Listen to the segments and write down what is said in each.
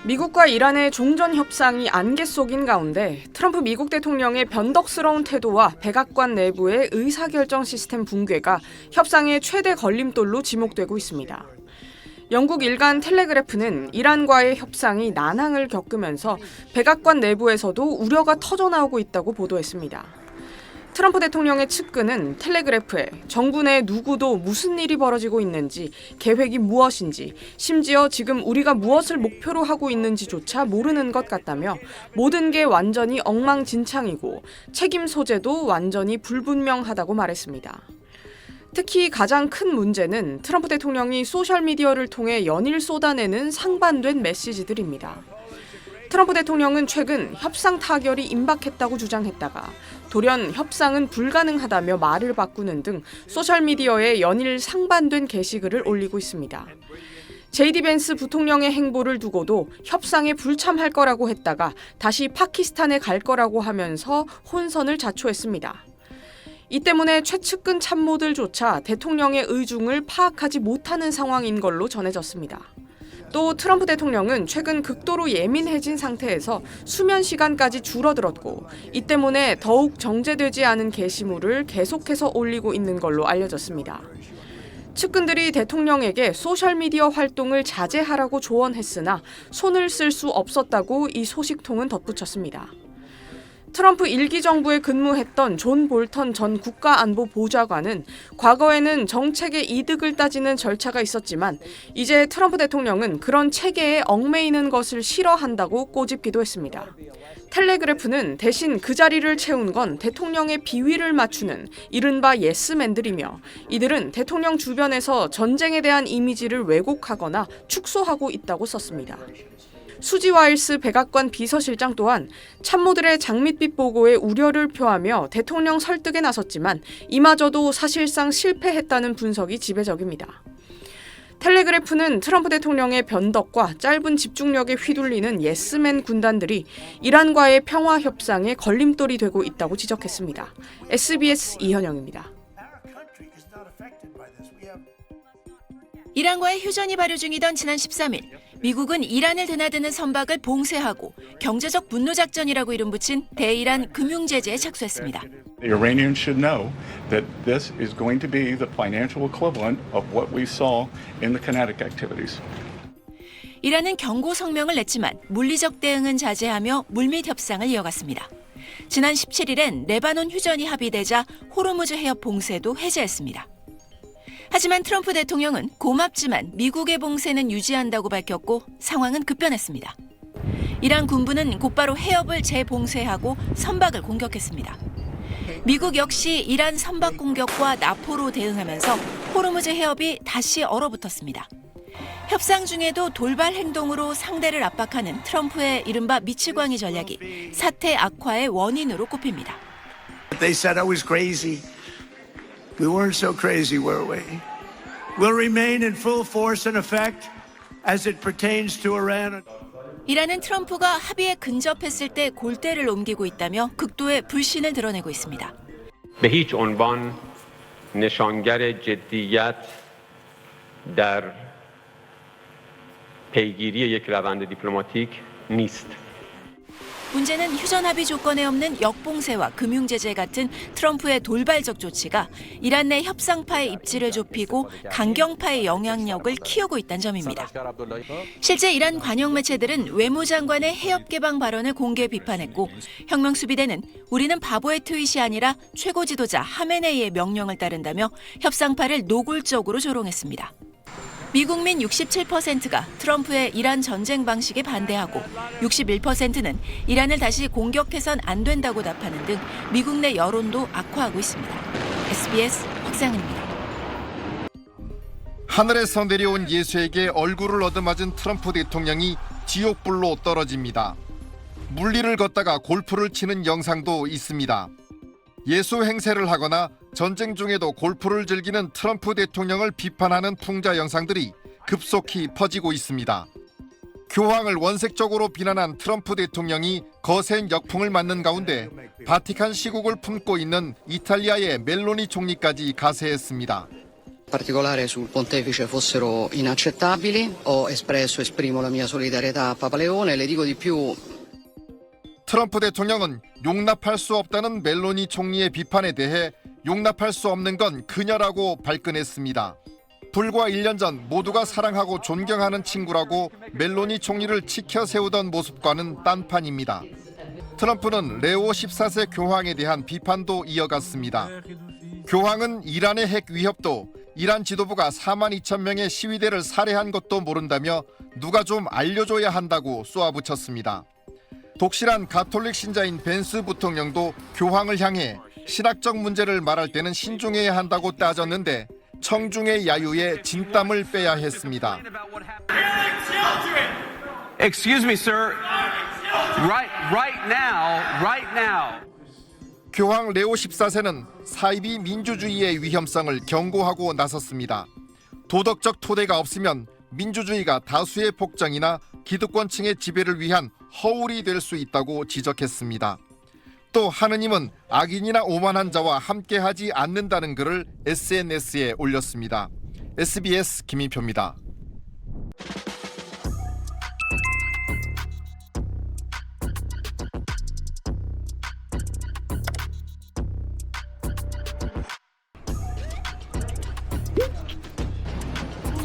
미국과 이란의 종전 협상이 안개 속인 가운데 트럼프 미국 대통령의 변덕스러운 태도와 백악관 내부의 의사결정 시스템 붕괴가 협상의 최대 걸림돌로 지목되고 있습니다. 영국 일간 텔레그래프는 이란과의 협상이 난항을 겪으면서 백악관 내부에서도 우려가 터져나오고 있다고 보도했습니다. 트럼프 대통령의 측근은 텔레그래프에 정부 내 누구도 무슨 일이 벌어지고 있는지, 계획이 무엇인지, 심지어 지금 우리가 무엇을 목표로 하고 있는지조차 모르는 것 같다며 모든 게 완전히 엉망진창이고 책임 소재도 완전히 불분명하다고 말했습니다. 특히 가장 큰 문제는 트럼프 대통령이 소셜미디어를 통해 연일 쏟아내는 상반된 메시지들입니다. 트럼프 대통령은 최근 협상 타결이 임박했다고 주장했다가 돌연 협상은 불가능하다며 말을 바꾸는 등 소셜미디어에 연일 상반된 게시글을 올리고 있습니다. JD 벤스 부통령의 행보를 두고도 협상에 불참할 거라고 했다가 다시 파키스탄에 갈 거라고 하면서 혼선을 자초했습니다. 이 때문에 최측근 참모들조차 대통령의 의중을 파악하지 못하는 상황인 걸로 전해졌습니다. 또 트럼프 대통령은 최근 극도로 예민해진 상태에서 수면 시간까지 줄어들었고 이 때문에 더욱 정제되지 않은 게시물을 계속해서 올리고 있는 걸로 알려졌습니다. 측근들이 대통령에게 소셜미디어 활동을 자제하라고 조언했으나 손을 쓸 수 없었다고 이 소식통은 덧붙였습니다. 트럼프 1기 정부에 근무했던 존 볼턴 전 국가안보보좌관은 과거에는 정책의 이득을 따지는 절차가 있었지만 이제 트럼프 대통령은 그런 체계에 얽매이는 것을 싫어한다고 꼬집기도 했습니다. 텔레그래프는 대신 그 자리를 채운 건 대통령의 비위를 맞추는 이른바 예스맨들이며 이들은 대통령 주변에서 전쟁에 대한 이미지를 왜곡하거나 축소하고 있다고 썼습니다. 수지 와일스 백악관 비서실장 또한 참모들의 장밋빛 보고에 우려를 표하며 대통령 설득에 나섰지만 이마저도 사실상 실패했다는 분석이 지배적입니다. 텔레그래프는 트럼프 대통령의 변덕과 짧은 집중력에 휘둘리는 예스맨 군단들이 이란과의 평화 협상에 걸림돌이 되고 있다고 지적했습니다. SBS 이현영입니다. 이란과의 휴전이 발효 중이던 지난 13일, 미국은 이란을 드나드는 선박을 봉쇄하고 경제적 분노 작전이라고 이름 붙인 대이란 금융 제재에 착수했습니다. The Iranians should know that this is going to be the financial equivalent of what we saw in the kinetic activities. 이란은 경고 성명을 냈지만 물리적 대응은 자제하며 물밑 협상을 이어갔습니다. 지난 17일엔 레바논 휴전이 합의되자 호르무즈 해협 봉쇄도 해제했습니다. 하지만 트럼프 대통령은 고맙지만 미국의 봉쇄는 유지한다고 밝혔고 상황은 급변했습니다. 이란 군부는 곧바로 해협을 재봉쇄하고 선박을 공격했습니다. 미국 역시 이란 선박 공격과 나포로 대응하면서 호르무즈 해협이 다시 얼어붙었습니다. 협상 중에도 돌발 행동으로 상대를 압박하는 트럼프의 이른바 미치광이 전략이 사태 악화의 원인으로 꼽힙니다. They said I was crazy. We weren't so crazy, were we? We'll remain in full force and effect as it pertains to Iran. 이란은 트럼프가 합의에 근접했을 때 골대를 옮기고 있다며 극도의 불신을 드러내고 있습니다. به هیچ عنوان نشانگر جدیت در پیگیری یک روند دیپلماتیک نیست. 문제는 휴전 합의 조건에 없는 역봉쇄와 금융제재 같은 트럼프의 돌발적 조치가 이란 내 협상파의 입지를 좁히고 강경파의 영향력을 키우고 있다는 점입니다. 실제 이란 관영 매체들은 외무장관의 해협 개방 발언을 공개 비판했고 혁명수비대는 우리는 바보의 트윗이 아니라 최고 지도자 하메네이의 명령을 따른다며 협상파를 노골적으로 조롱했습니다. 미국민 67%가 트럼프의 이란 전쟁 방식에 반대하고 61%는 이란을 다시 공격해선 안 된다고 답하는 등 미국 내 여론도 악화하고 있습니다. SBS 박상은입니다. 하늘에서 내려온 예수에게 얼굴을 얻어맞은 트럼프 대통령이 지옥불로 떨어집니다. 물리를 걷다가 골프를 치는 영상도 있습니다. 예수 행세를 하거나 전쟁 중에도 골프를 즐기는 트럼프 대통령을 비판하는 풍자 영상들이 급속히 퍼지고 있습니다. 교황을 원색적으로 비난한 트럼프 대통령이 거센 역풍을 맞는 가운데 바티칸 시국을 품고 있는 이탈리아의 멜로니 총리까지 가세했습니다. particolare sul pontefice fossero inaccettabili. Esprimo la mia solidarietà a Papa Leone. Le dico di più. 트럼프 대통령은 용납할 수 없다는 멜로니 총리의 비판에 대해 용납할 수 없는 건 그녀라고 발끈했습니다. 불과 1년 전 모두가 사랑하고 존경하는 친구라고 멜로니 총리를 치켜 세우던 모습과는 딴판입니다. 트럼프는 레오 14세 교황에 대한 비판도 이어갔습니다. 교황은 이란의 핵 위협도 이란 지도부가 4만 2천 명의 시위대를 살해한 것도 모른다며 누가 좀 알려줘야 한다고 쏘아붙였습니다. 독실한 가톨릭 신자인 벤스 부통령도 교황을 향해 신학적 문제를 말할 때는 신중해야 한다고 따졌는데 청중의 야유에 진땀을 빼야 했습니다. Excuse me, sir. Right now. 교황 레오 14세는 사이비 민주주의의 위험성을 경고하고 나섰습니다. 도덕적 토대가 없으면 민주주의가 다수의 복장이나 기득권층의 지배를 위한 허울이 될 수 있다고 지적했습니다. 또 하느님은 악인이나 오만한 자와 함께하지 않는다는 글을 SNS에 올렸습니다. SBS 김인표입니다.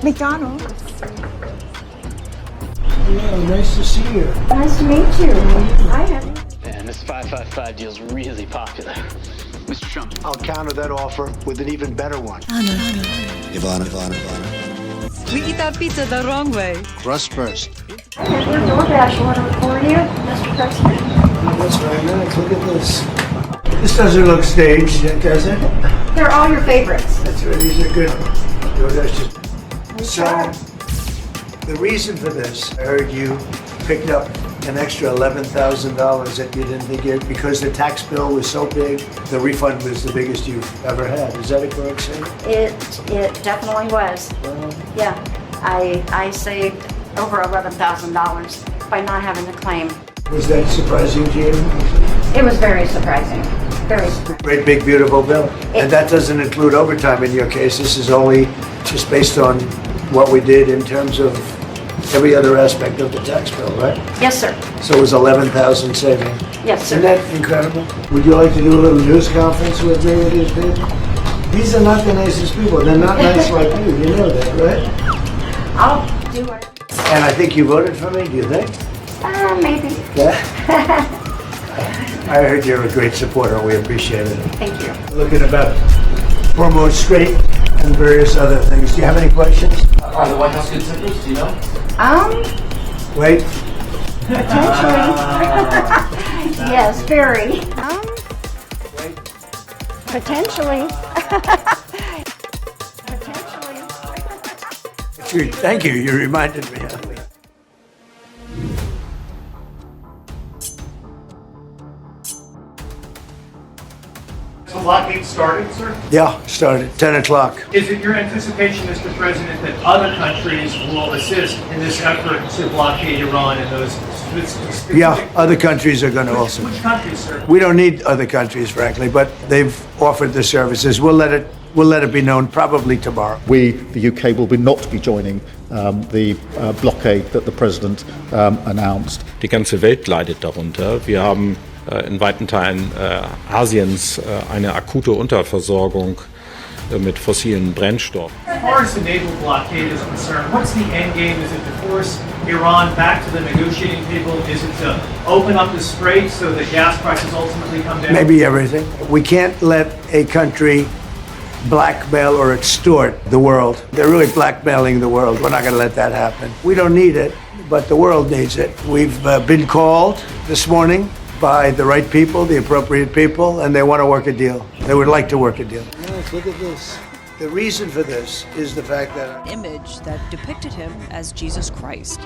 McDonald's. Hello, nice to see you. Nice to meet you. I have. Man, this 555 deal's really popular. Mr. Trump, I'll counter that offer with an even better one. Ivana. We eat that pizza the wrong way. Crust first. I have your DoorDash order for you, Mr. President. That's very nice. Look at this. This doesn't look staged, does it? They're all your favorites. That's right. These are good. That's just... So, the reason for this, I heard you picked up an extra $11,000 that you didn't think you, because the tax bill was so big, the refund was the biggest you've ever had. Is that a correct statement? It definitely was. Well, Yeah, I saved over $11,000 by not having to claim. was that surprising to you? It was very surprising. Very surprising. Great big beautiful bill. And that doesn't include overtime in your case. This is only just based on what we did in terms of every other aspect of the tax bill, right? Yes, sir. So it was 11,000 saving. Yes, Isn't sir. that incredible? Would you like to do a little news conference with me with these people? These are not the nicest people. They're not nice like you. You know that, right? I'll do it. And I think you voted for me, do you think? Maybe. Yeah? I heard you're a great supporter. We appreciate it. Thank you. Looking about promote straight and various other things. Do you have any questions? Are the White House conservatives? Do you know? Wait. Potentially. Yes, very. Potentially. Potentially. Thank you. You reminded me. The blockade started, sir? Yeah, started 10 o'clock. Is it your anticipation, Mr. President, that other countries will assist in this effort to blockade Iran and those specific... Yeah, other countries are going to also. Which countries, sir? We don't need other countries, frankly, but they've offered the services. We'll let it be known probably tomorrow. We, the UK, will not be joining the blockade that the President announced. Die ganze Welt leidet darunter. Wir haben in weiten Teilen Asiens eine akute Unterversorgung mit fossilen Brennstoffen. As far as the naval blockade is concerned, what's the end game? Is it to force Iran back to the negotiating table? Is it to open up the strait so that gas prices ultimately come down? Maybe everything. We can't let a country blackmail or extort the world. They're really blackmailing the world. We're not going to let that happen. We don't need it, but the world needs it. We've been called this morning by the right people, the appropriate people, and they want to work a deal. They would like to work a deal. Yes, look at this. The reason for this is the fact that Image that depicted him as Jesus Christ.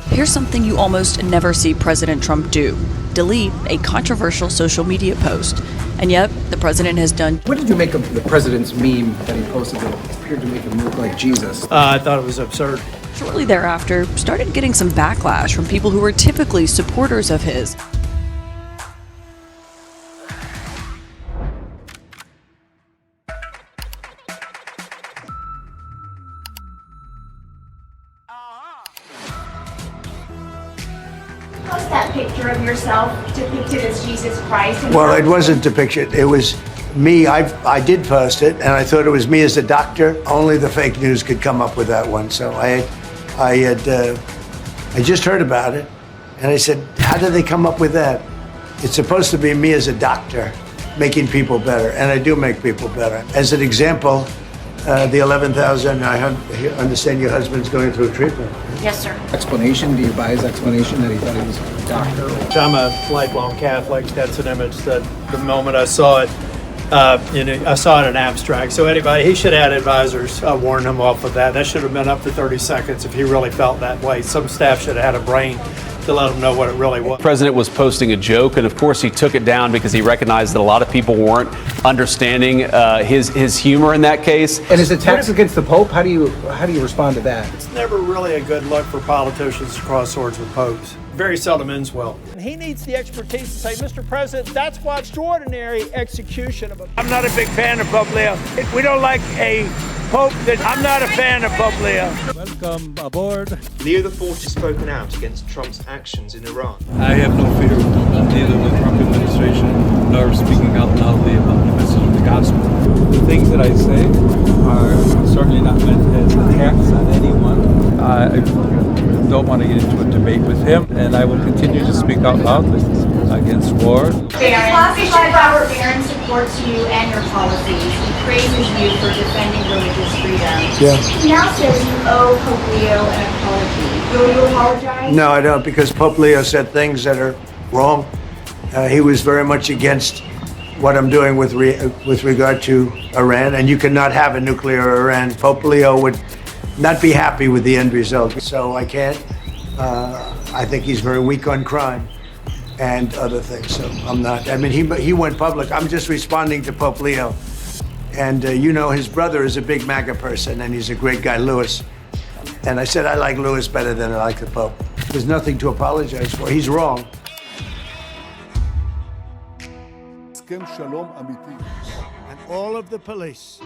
Here's something you almost never see President Trump do: delete a controversial social media post. And yet, the president has done. What did you make of the president's meme that he posted that appeared to make him look like Jesus? I thought it was absurd. shortly thereafter started getting some backlash from people who were typically supporters of his. Post that picture of yourself depicted as Jesus Christ. Well, it wasn't depicted. It was me. I did post it, and I thought it was me as a doctor. Only the fake news could come up with that one. So I just heard about it, and I said, how did they come up with that? It's supposed to be me as a doctor making people better, and I do make people better. As an example, the 11,000, I understand your husband's going through treatment. Yes, sir. Explanation? Do you buy his explanation that he thought he was a doctor? I'm a lifelong Catholic. That's an image that the moment I saw it, I saw it in abstract. So anybody, he should have had advisors warn him off of that. That should have been up to 30 seconds if he really felt that way. Some staff should have had a brain to let him know what it really was. The president was posting a joke, and of course he took it down because he recognized that a lot of people weren't understanding his humor in that case. And his attacks against the Pope, how do you respond to that? It's never really a good look for politicians to cross swords with popes. Very seldom ends well. He needs the expertise to say, Mr. President, that's why extraordinary execution of a... I'm not a big fan of Pope Leo. We don't like a Pope that... I'm not a fan of Pope Leo. Welcome aboard. Leo XIV has spoken out against Trump's actions in Iran. I have no fear of neither the Trump administration nor speaking out loudly about the message of the gospel. The things that I say are certainly not meant as attacks on anyone. I don't want to get into a debate with him, and I will continue to speak out loudly against war. Classified Robert Barron supports you and your policies. He praises you for defending religious freedom. Yeah. He now says you owe Pope Leo an apology. Will you apologize? No, I don't, because Pope Leo said things that are wrong. He was very much against what I'm doing with regard to Iran, and you cannot have a nuclear Iran. Pope Leo would not be happy with the end result, so I can't. I think he's very weak on crime and other things, so I'm not. I mean, he went public. I'm just responding to Pope Leo. And his brother is a big MAGA person, and he's a great guy, Louis. And I said I like Louis better than I like the Pope. There's nothing to apologize for. He's wrong. And all of the police.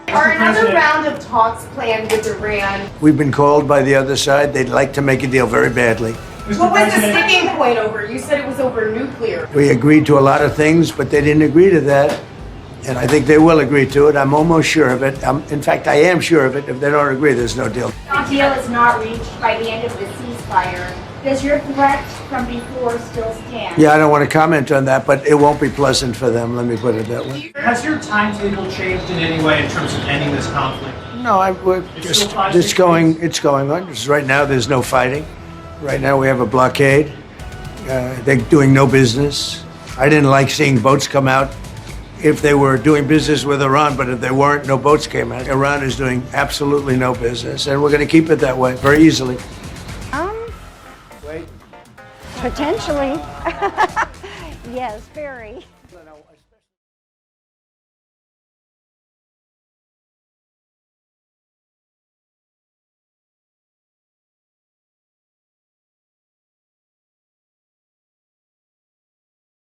Are another round of talks planned with Iran? We've been called by the other side. They'd like to make a deal very badly. What was the sticking point over? You said it was over nuclear. We agreed to a lot of things, but they didn't agree to that. And I think they will agree to it. I'm almost sure of it. In fact, I am sure of it. If they don't agree, there's no deal. The deal is not reached by the end of the ceasefire. Does your threat from before still stand? Yeah, I don't want to comment on that, but it won't be pleasant for them. Let me put it that way. Has your timetable changed in any way in terms of ending this conflict? No, it's going on. Just right now, there's no fighting. Right now, we have a blockade. They're doing no business. I didn't like seeing boats come out if they were doing business with Iran, but if they weren't, no boats came out. Iran is doing absolutely no business, and we're going to keep it that way very easily. Potentially. Yes, very.